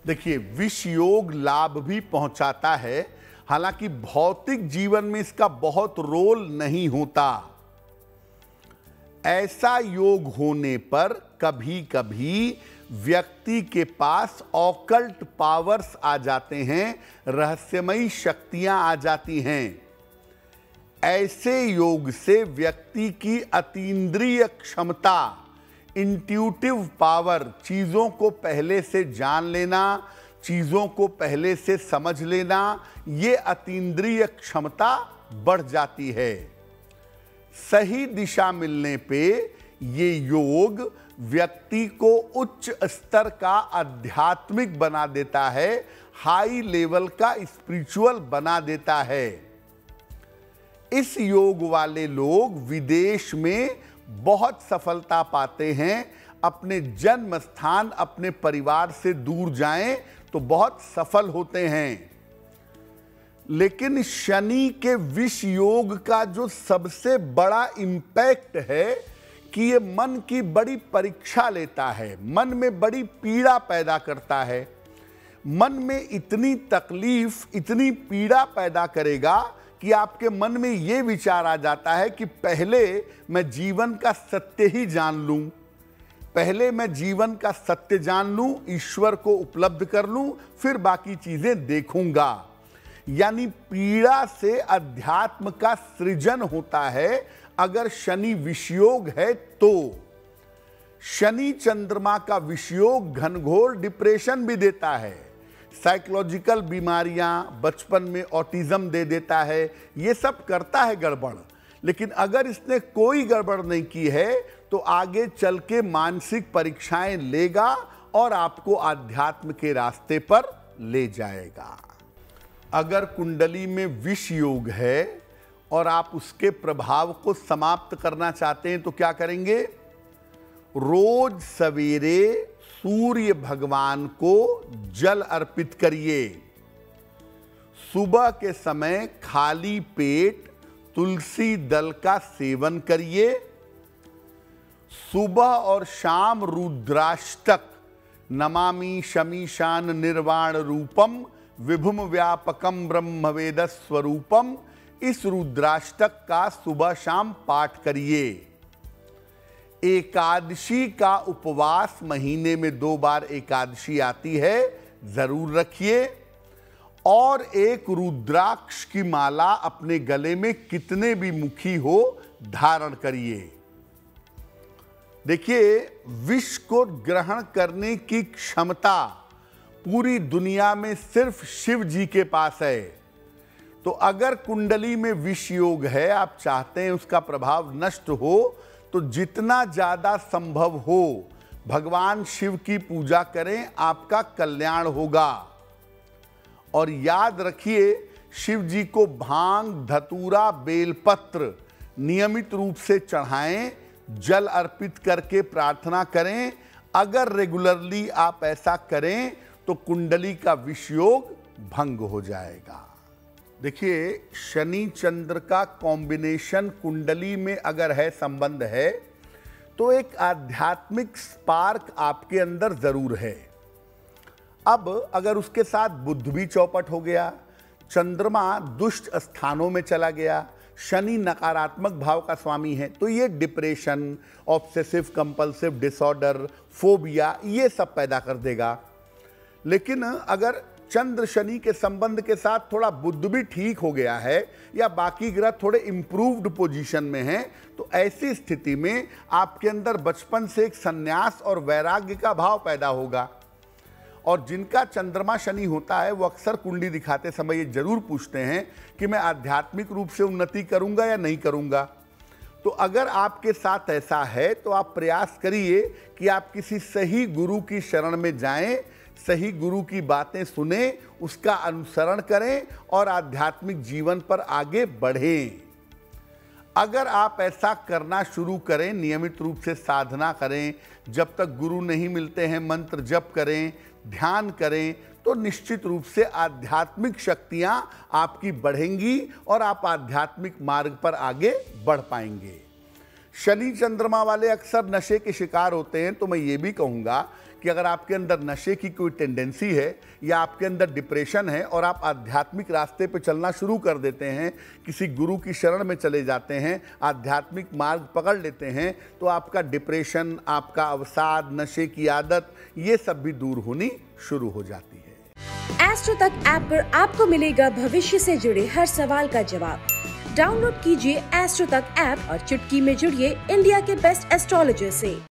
देखिए, विष योग लाभ भी पहुंचाता है, हालांकि भौतिक जीवन में इसका बहुत रोल नहीं होता। ऐसा योग होने पर कभी कभी व्यक्ति के पास ऑकल्ट पावर्स आ जाते हैं, रहस्यमयी शक्तियां आ जाती हैं। ऐसे योग से व्यक्ति की अतीन्द्रिय क्षमता, इंट्यूटिव पावर, चीज़ों को पहले से जान लेना, चीज़ों को पहले से समझ लेना, ये अतीन्द्रिय क्षमता बढ़ जाती है। सही दिशा मिलने पे ये योग व्यक्ति को उच्च स्तर का आध्यात्मिक बना देता है, हाई लेवल का स्पिरिचुअल बना देता है। इस योग वाले लोग विदेश में बहुत सफलता पाते हैं। अपने जन्म स्थान, अपने परिवार से दूर जाएं तो बहुत सफल होते हैं। लेकिन शनि के विष योग का जो सबसे बड़ा इम्पैक्ट है कि ये मन की बड़ी परीक्षा लेता है, मन में बड़ी पीड़ा पैदा करता है। मन में इतनी तकलीफ, इतनी पीड़ा पैदा करेगा कि आपके मन में ये विचार आ जाता है कि पहले मैं जीवन का सत्य ही जान लूं, पहले मैं जीवन का सत्य जान लूं, ईश्वर को उपलब्ध कर लूं, फिर बाकी चीजें देखूंगा। यानी पीड़ा से अध्यात्म का सृजन होता है अगर शनि विषयोग है तो। शनि चंद्रमा का विषयोग घनघोर डिप्रेशन भी देता है, साइकोलॉजिकल बीमारियां, बचपन में ऑटिज्म दे देता है, ये सब करता है गड़बड़। लेकिन अगर इसने कोई गड़बड़ नहीं की है तो आगे चल के मानसिक परीक्षाएं लेगा और आपको आध्यात्म के रास्ते पर ले जाएगा। अगर कुंडली में विष योग है और आप उसके प्रभाव को समाप्त करना चाहते हैं तो क्या करेंगे? रोज सवेरे सूर्य भगवान को जल अर्पित करिए। सुबह के समय खाली पेट तुलसी दल का सेवन करिए। सुबह और शाम रुद्राष्टक, नमामि शमीशान निर्वाण रूपम विभुम व्यापकम ब्रह्मवेद स्वरूपम, इस रुद्राष्टक का सुबह शाम पाठ करिए। एकादशी का उपवास, महीने में 2 बार एकादशी आती है, जरूर रखिए। और एक रुद्राक्ष की माला अपने गले में कितने भी मुखी हो धारण करिए। देखिए, विष को ग्रहण करने की क्षमता पूरी दुनिया में सिर्फ शिव जी के पास है। तो अगर कुंडली में विष योग है, आप चाहते हैं उसका प्रभाव नष्ट हो, तो जितना ज्यादा संभव हो भगवान शिव की पूजा करें, आपका कल्याण होगा। और याद रखिए, शिव जी को भांग, धतूरा, बेलपत्र नियमित रूप से चढ़ाएं, जल अर्पित करके प्रार्थना करें। अगर रेगुलरली आप ऐसा करें तो कुंडली का विष योग भंग हो जाएगा। देखिए, शनि चंद्र का कॉम्बिनेशन कुंडली में अगर है, संबंध है, तो एक आध्यात्मिक स्पार्क आपके अंदर जरूर है। अब अगर उसके साथ बुध भी चौपट हो गया, चंद्रमा दुष्ट स्थानों में चला गया, शनि नकारात्मक भाव का स्वामी है, तो ये depression, obsessive compulsive disorder, phobia, ये सब पैदा कर देगा। लेकिन अगर चंद्र शनि के संबंध के साथ थोड़ा बुध भी ठीक हो गया है या बाकी ग्रह थोड़े इंप्रूव्ड पोजीशन में हैं, तो ऐसी स्थिति में आपके अंदर बचपन से एक संन्यास और वैराग्य का भाव पैदा होगा। और जिनका चंद्रमा शनि होता है वो अक्सर कुंडली दिखाते समय ये जरूर पूछते हैं कि मैं आध्यात्मिक रूप से उन्नति करूंगा या नहीं करूंगा। तो अगर आपके साथ ऐसा है तो आप प्रयास करिए कि आप किसी सही गुरु की शरण में जाएं, सही गुरु की बातें सुने, उसका अनुसरण करें और आध्यात्मिक जीवन पर आगे बढ़ें। अगर आप ऐसा करना शुरू करें, नियमित रूप से साधना करें, जब तक गुरु नहीं मिलते हैं मंत्र जप करें, ध्यान करें, तो निश्चित रूप से आध्यात्मिक शक्तियां आपकी बढ़ेंगी और आप आध्यात्मिक मार्ग पर आगे बढ़ पाएंगे। शनि चंद्रमा वाले अक्सर नशे के शिकार होते हैं, तो मैं ये भी कहूँगा कि अगर आपके अंदर नशे की कोई टेंडेंसी है या आपके अंदर डिप्रेशन है और आप आध्यात्मिक रास्ते पे चलना शुरू कर देते हैं, किसी गुरु की शरण में चले जाते हैं, आध्यात्मिक मार्ग पकड़ लेते हैं, तो आपका डिप्रेशन, आपका अवसाद, नशे की आदत, ये सब भी दूर होनी शुरू हो जाती है। एस्ट्रो तक ऐप पर आपको मिलेगा भविष्य से जुड़े हर सवाल का जवाब। डाउनलोड कीजिए एस्ट्रो तक ऐप और चुटकी में जुड़िए इंडिया के बेस्ट एस्ट्रोलॉजर से।